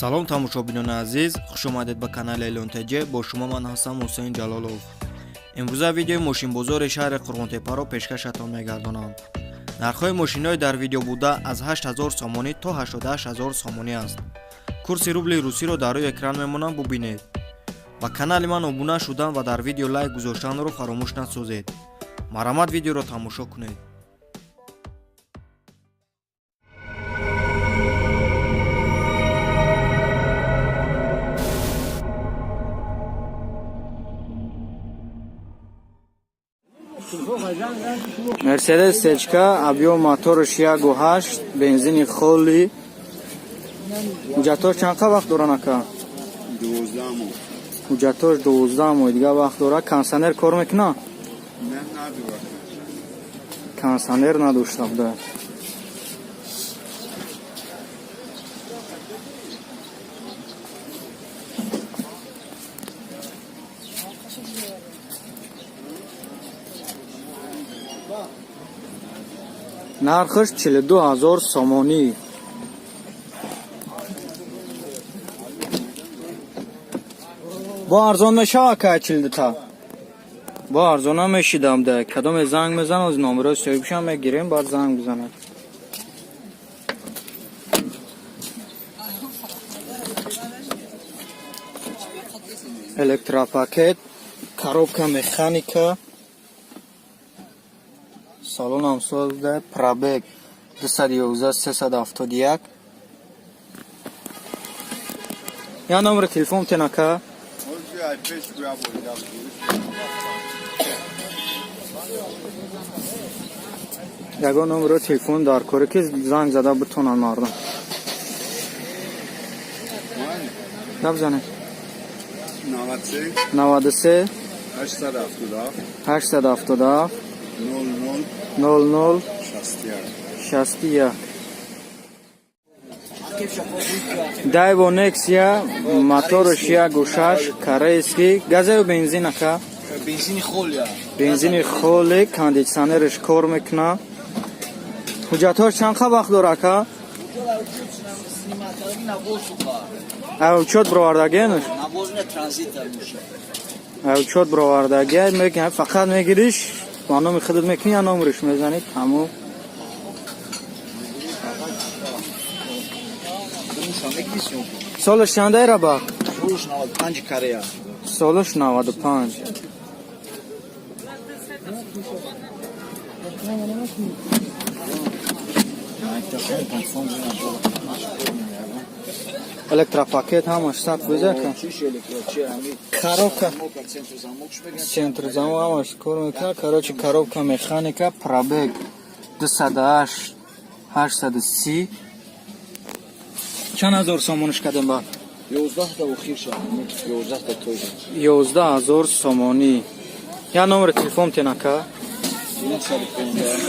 салом тамошобинони азиз, хушомадед ба канали Элонтеҷе. Бо шумо ман ҳастам Ҳусейн Ҷалолов. имрӯза видеои мошинбозори шаҳри Қурғонтепаро пешкашатон мегардонам. нархҳои мошинҳои дар видео буда аз 8000 сомонӣ то 88000 сомонӣ аст. курси рубли русиро дар рӯи экран мемонам, бубинед. ба канали ман обуна шудан ва дар видео лайк гузоштанро фаромӯш насозед. марҳамат, видеоро тамошо кунед. Mercedes Sechka, объем мотораш 1.8, бензини холи. Ҳуҷҷатош чанд вақт дорад ака? 12 моҳ. Ҳуҷҷатош 12 моҳ дига вақт дорад. Кондитсионер кор мекуна? Не, надорад. Кондитсионер надошта буда. нархаш 42000 сомонӣ. бо арзон мешава ка 40 та. бо арзона мешидам да. кадоме занг мезанам, аз номерои соҳибшам мегирем, баъд занг бизанад. электропакет, коробка механика. салон амсолда пробег 211 371. я номер телефон тенака. ягон номер телефон дар коре ки занг зада битонан мардум. гап занед. 93 870 00 61. Daiwo Nexia, motorаш 1.6, корейский. газею бензин ака? бензини холи, кондитсионераш кор мекуна. ҳуҷҷатош чанд вақт дорад ака? учёт бировардагиаш? учёт бировардаги мекунад, фақат мегириш, ба номи худат мекунӣ, я номераш мезанӣ, тамом. солаш чанда раба? солаш 95. электропакет ҳамаш сад бузака. коробка центр замок ҳамаш кор мекунад. короче коробка механика, пробег 208 830. чанд ҳазор сомониш кадем ба? 11000 сомонӣ. я номер телефон тенака?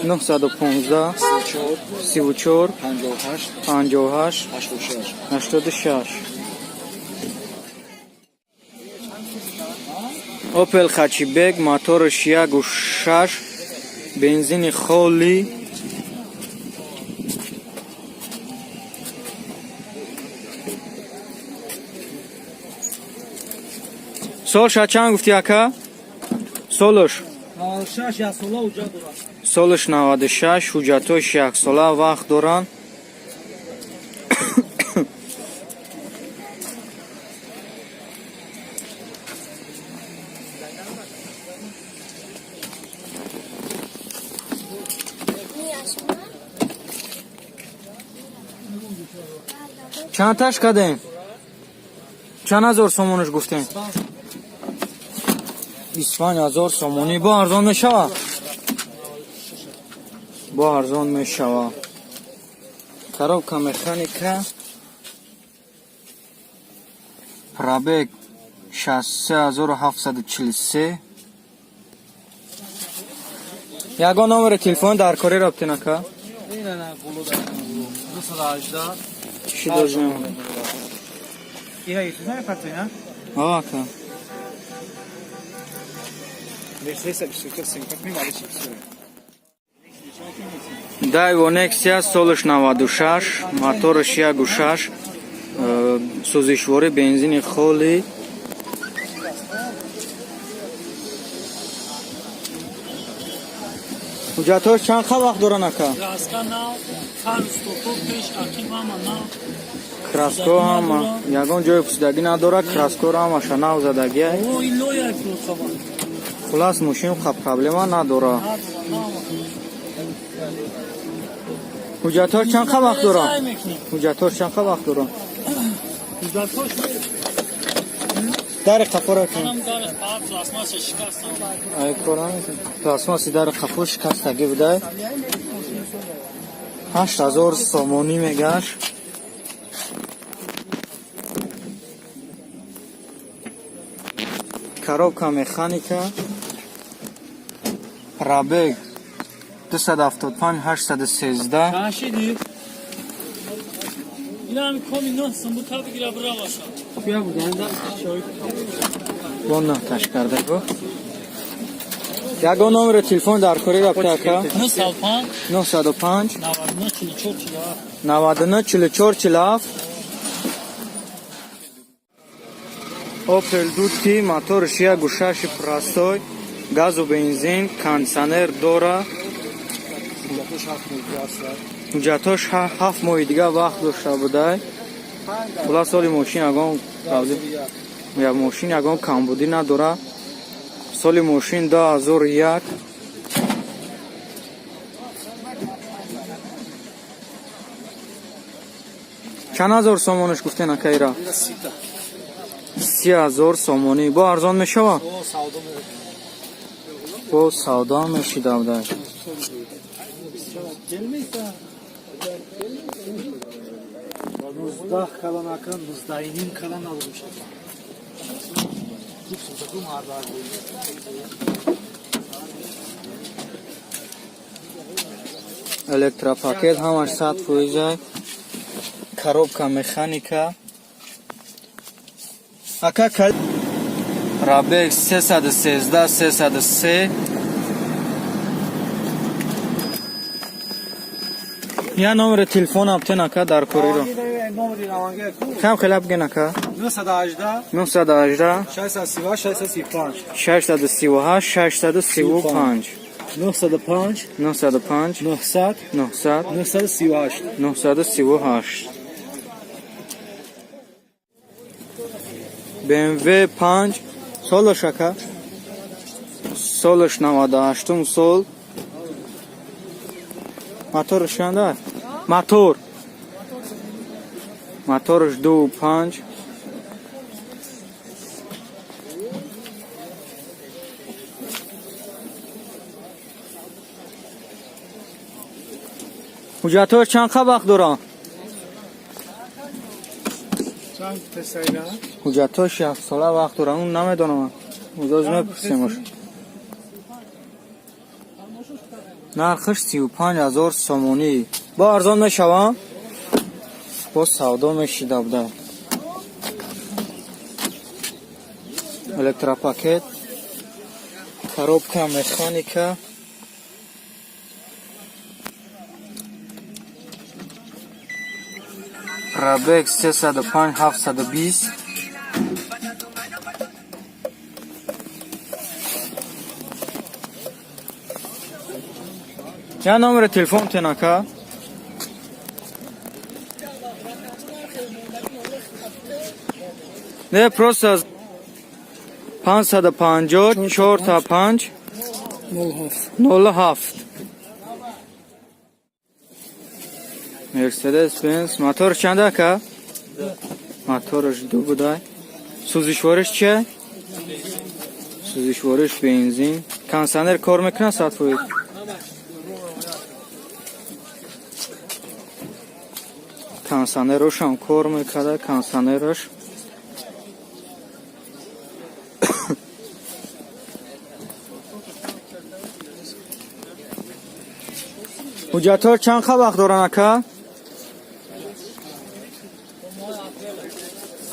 915 34 58 86. Opel Hatchback, мотораш 1.6, бензини холи. солша чанд гуфти ака? солаш 96, ҳуҷҷатош 1 сола вақт доранд. чандташ кадем? чанд ҳазор сомониш гуфтем? 25000 сомонӣ. бо арзон мешава? бо арзон мешава. коробка механика, пробег 63743. ягон номери телефон дар кори раптинака? 218. Daiwo Nexia, солаш 96, мотораш 1.6, сӯзишвори бензини холӣ, ҳуҷҷатҳош чанд вақт доранд ака? Краско ҳама ягон ҷои пусидагӣ надорад, краскоро ҳамаша нав задагӣ. Хулас мошин проблема надорад. ҳуҷҷатҳош чанд вақт доранд? ҳуҷҷатҳош чанд вақт доранд? дари қафоро кун. Ай корам. Пластмаси дари қафо шикастагӣ будай. 8000 сомонӣ мегашт. Коробка механика. Пробег 275-813. Рашиди. Инам комбинацион бу таб гира браваша. Куя буданда шоид. Вона ташкардагу. Ягон номери телефон дар кори рабта ака. 905 994447. Opel Dutki моториш як гӯшаши простой, газу бензин, кондиционер дора. ҳуҷҷатҳош 7 моҳи дига вақт дошта будай. Хула соли мошин ягон камбудӣ надора. Соли мошин 2001. чанд ҳазор сомониш гуфтен ака ира? 30,000 сомонӣ. Бо арзон мешавад? Бо савдо мешида будай. Электропакет ҳамаш 100%. Коробка механика. Ака пробег 313-303. Я номер телефон аптен ака дар кориро. Кам хелап ген ака? 918 638 635 905 938. BMW 5 солош ака? Солош 98 сол. Моторш чанда? Моторш 2.5. ҳуҷҷатҳош чанд вақт доранд? ҳуҷҷатҳош 7 сола вақт доранд. Он намедонам. ӯзоз мепурсемаш. нархаш 35,000 сомонӣ. Бо арзон мешавад? Бо савдо мешида буда. Электропакет. Коробка механика. Пробег 305-720. Я номер телефон тенака? Не, просто 550 4 07. Mercedes Benz. Motor чанд ака? Моторш 2 будай. Сӯзишвориш чия? Сӯзишвориш бензин. Кондиционер кор мекунад 100%? Кондиционерош ҳам кор мекарда. Кондиционерош ҳуҷҷатҳо чанд вақт доранд ака?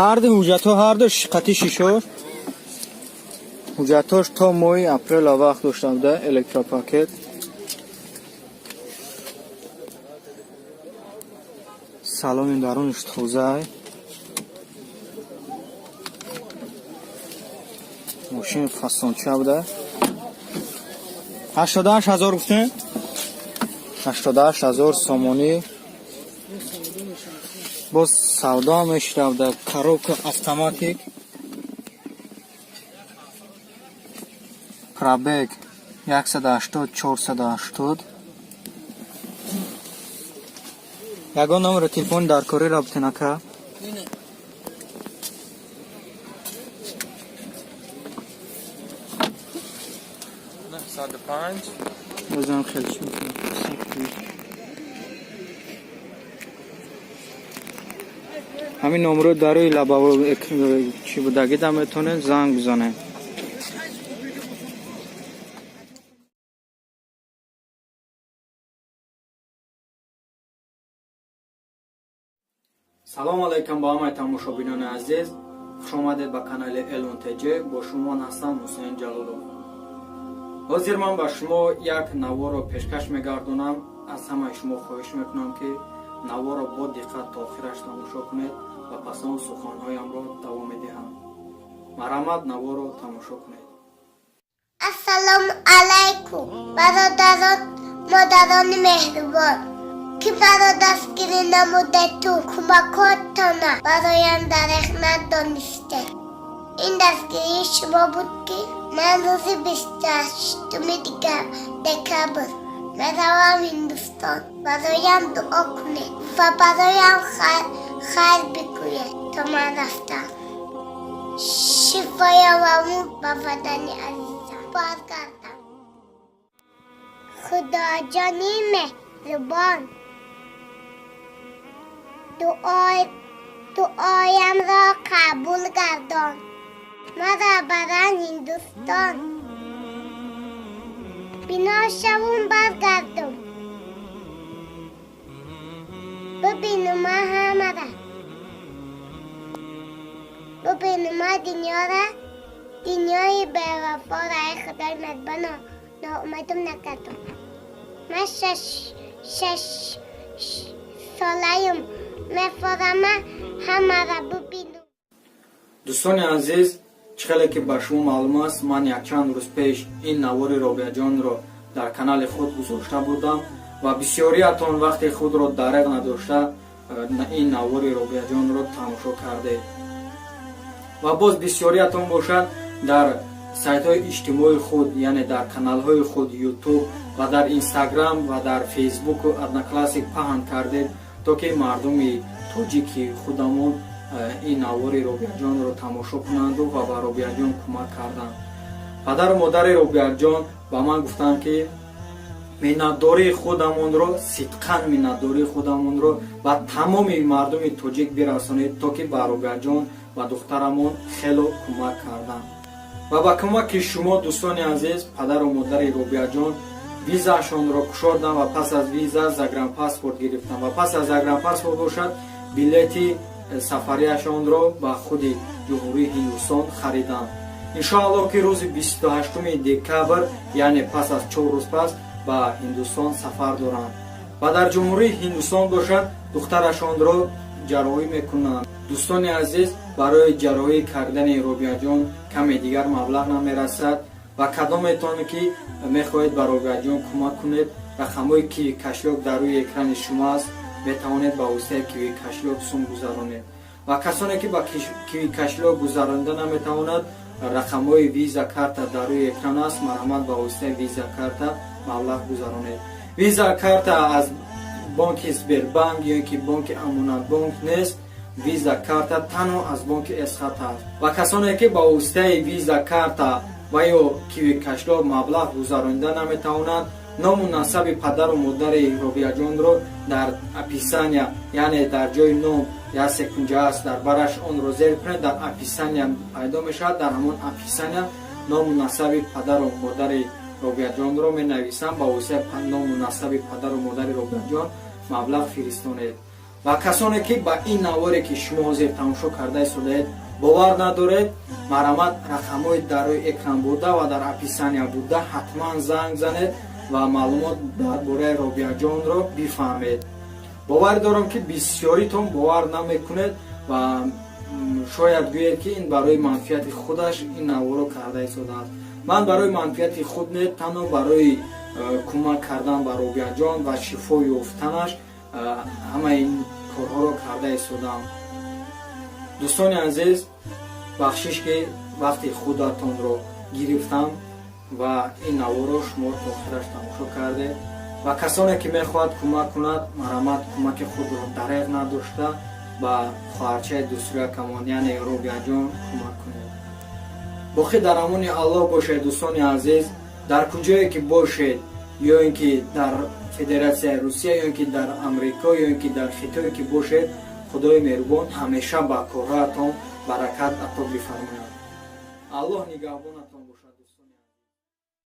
ҳарду ҳуҷҷатҳо ҳарду қати шишор. ҳуҷҷатҳош то моҳи апрел вақт дошта буда. Электропакет. салони даруниш тоза. ماشین فسانچه بوده 88,000 گفتن 88,000 سامانی باز سودا میشرفته کاروک автоматик پرابگ 180 480 یگان نمبر تلفن در کاری رابطه نکه بازم خیلی شد همین نمره در روی لبا چی بودگی هم میتونه زنگ بزنه سلام علیکم با همه تماشابینان عزیز خوش آمدید به کانال LNTJ با شما هستم حسین جلالو حاضر من به شما یک نوار رو پیشکش میگردونم از همه شما خواهش میکنم که نوار رو با دقت تا آخرش تماشا کنید و پس آن سخنهایم را دوام میدهم مرحمت نوار رو تماشا کنید السلام علیکم برادران مادران مهربان که برا دستگیری نموده تو کمکاتانه برایم درخ ندانسته این دستگیری شما بود که من روز 28 دکبر میروم هندوستان برایم دعا کنید و برایم خیر بگوید تا من رفتم شفای عموم به بدن عزیزم برگردم خدا جانی مهربان دعایم را قبول گردان مرا برن هندوستان بینا شوم برگردم ببینم همه را ببینم دنیا را دنیای بی‌وفا را خدای مهربان ناامیدم نکردم من شش ساله‌ام می‌فهمم همه را ببینم دوستان عزیز چخیلی که به شما معلوم است من یک چند روز پیش این نوار رابعه جان را در کانال خود گذاشته بودم و بسیاری اتون وقتی خود را دریغ نداشته این نوار رابعه جان را تماشا کرده و باز بسیاری اتون باشد در سایت های اجتماعی خود یعنی در کانال های خود یوتیوب و در اینستاگرام و در فیسبوک و ادنا کلاسیک پهن کرده تا که مردم تاجیکی خودمون این نوار رابعه جان را تماشا کنند و به رابعه جان کمک کردند. پدر و مادر رابعه جان با من گفتند که منتداری خودمون را صدقاً منتداری خودمون را با تمام مردم تاجیک برسانید تا که به رابعه جان و دخترمون خیلی کمک کردند. و با کمک شما دوستان عزیز پدر و مادر رابعه جان ویزاشون را کشاندم و پس از ویزا زاگرام پاسپورت گرفتم و پس از زاگرام پاسپورت باشد بلیت سفریشان را به خود جمهوری هندوستان خریدم انشاءالله که روز 28 دکبر یعنی پس از 4 روز پس به هندوستان سفر دارند و در جمهوری هندوستان باشد دخترشان را جراحی میکنند. دوستان عزیز برای جراحی کردن رابعه جان کمی دیگر مبلغ نمیرسد و کدامتان که میخواهید به رابعه جان کمک کنید رقم‌های کیوی کشلاک در روی اکران شما است میتوانید با واسطه کیوی کشلاک سوم گذرانید و کسانی که با کیوی کشلاک گذرانده نمیتواند رقم‌های ویزا کارت در روی اکران است مرحمت با واسطه ویزا کارت مبلغ گذرانید. ویزا کارت از بانک سبربانک یا که بانک امانت بانک نیست ویزا کارت تنها از بانک اسخط است و کسانی که با واسطه ویزا کارت و یا کیوی کشلاک مبلغ گذرانده نمیتوانند نام و نسب پدر و مادر رابعه جان را در اپیسانیا یعنی در جای نام یا سکنجه است در برش آن را زیر کنید در اپیسانیا پیدا میشد در همون اپیسانیا نام و نسب پدر و مادر رابعه جان را می نویسم با واسطه نام و نسب پدر و مادر رابعه جان مبلغ فرستانید و کسانی که با این نواری که شما زیر تماشا کرده شدید باور ندارید مرحمت رقم‌های در روی اکران بوده و در اپیسانیا بوده حتما زنگ زنید و معلومات درباره رابعه جان را بفهمید. باور دارم که بسیاریتون باور نمیکنید و шояд гӯяд ки ин барои манфиати худаш ин наворо карда истодааст. ман барои манфиати худ не танҳо барои кӯмак кардан ба Робиаҷон ва шифо ёфтанаш ҳамаи ин корҳоро карда истодам. дӯстони азиз, бахшиш ки вақти худатонро гирифтам ва ин наворо шумо то охираш тамошо кардед ва касоне ки мехоҳад кӯмак кунад марҳамат кӯмаки худро дареғ надошта ба хоҳарчаи дӯстуракамон яъне Робиаҷон кӯмак кунед. боқӣ дар амони Аллоҳ бошед. дӯстони азиз, дар куҷое ки бошед, ё ин ки дар Федератсияи Русия, ё ин ки дар Амрико, ё ин ки дар Хитое ки бошед, худои меҳрубон ҳамеша ба корҳоятон баракат ато бифармояд. Аллоҳ нигаҳбонат.